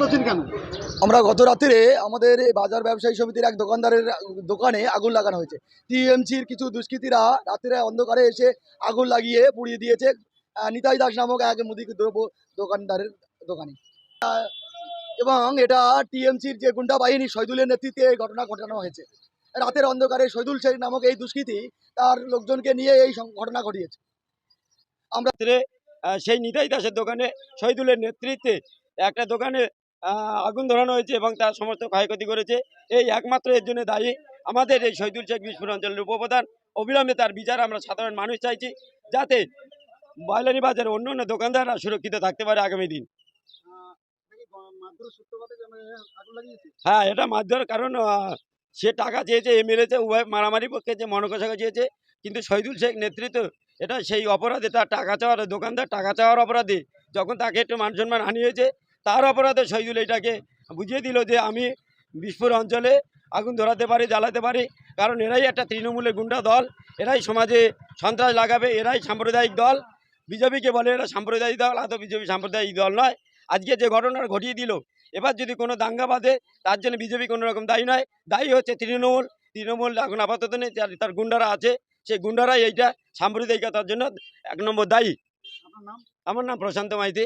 করেছেন কেন? আমরা গত রাত্রে আমাদের এই বাজার ব্যবসায়ী সমিতির এক দোকানদারের দোকানে আগুন লাগানো হয়েছে। টিএমসির কিছু দুষ্কৃতীরা রাত্রে অন্ধকারে এসে আগুন লাগিয়ে পুড়িয়ে দিয়েছে নিতাই দাস নামক এক মুদি দ্রব্য দোকানদারের দোকানে। এবং এটা টিএমসির যে গুন্ডা বাহিনী শহীদুলের নেতৃত্বে এই ঘটনা ঘটানো হয়েছে। রাতের অন্ধকারে শহীদুল শেখ নামক এই দুষ্কৃতী তার লোকজনকে নিয়ে এই ঘটনা ঘটিয়েছে। আমরা সেই নিতাই দাসের দোকানে শহীদুলের নেতৃত্বে একটা দোকানে আগুন ধরানো হয়েছে এবং তার সমস্ত ক্ষয়ক্ষতি করেছে। এই একমাত্র এর জন্য দায়ী আমাদের এই শহীদুল শেখ বিষ্ণুপুর অঞ্চলের উপপ্রধান। অবিলম্বে তার বিচার আমরা সাধারণ মানুষ চাইছি, যাতে বয়লানি বাজারে অন্য অন্য দোকানদাররা সুরক্ষিত থাকতে পারে আগামী দিন। হ্যাঁ, এটা মারধর, কারণ সে টাকা চেয়েছে, এ মেরেছে, উভয় মারামারি পক্ষে যে মনকষা চেয়েছে, কিন্তু শহীদুল শেখ নেতৃত্ব এটা সেই অপরাধে, তার টাকা চাওয়ার, দোকানদার টাকা চাওয়ার অপরাধে যখন তাকে একটু মান সম্মান হানি হয়েছে, তার অপরাধে শহীদুল এটাকে বুঝিয়ে দিল যে আমি বিষ্ণুপুর অঞ্চলে আগুন ধরাতে পারি, জ্বালাতে পারি, কারণ এরাই একটা তৃণমূলের গুন্ডা দল, এরাই সমাজে সন্ত্রাস লাগাবে, এরাই সাম্প্রদায়িক দল। বিজেপিকে বলে এরা সাম্প্রদায়িক দল, আদৌ বিজেপি সাম্প্রদায়িক দল নয়। আজকে যে ঘটনাটা ঘটিয়ে দিল, এবার যদি কোনো দাঙ্গা বাঁধে তার জন্য বিজেপি কোনো রকম দায়ী নয়, দায়ী হচ্ছে তৃণমূল এখন আপাতত নেই, তার গুন্ডারা আছে, সেই গুন্ডারাই এইটা সাম্প্রদায়িকতার জন্য 1 নম্বর দায়ী। আমার নাম প্রশান্ত মাইতি।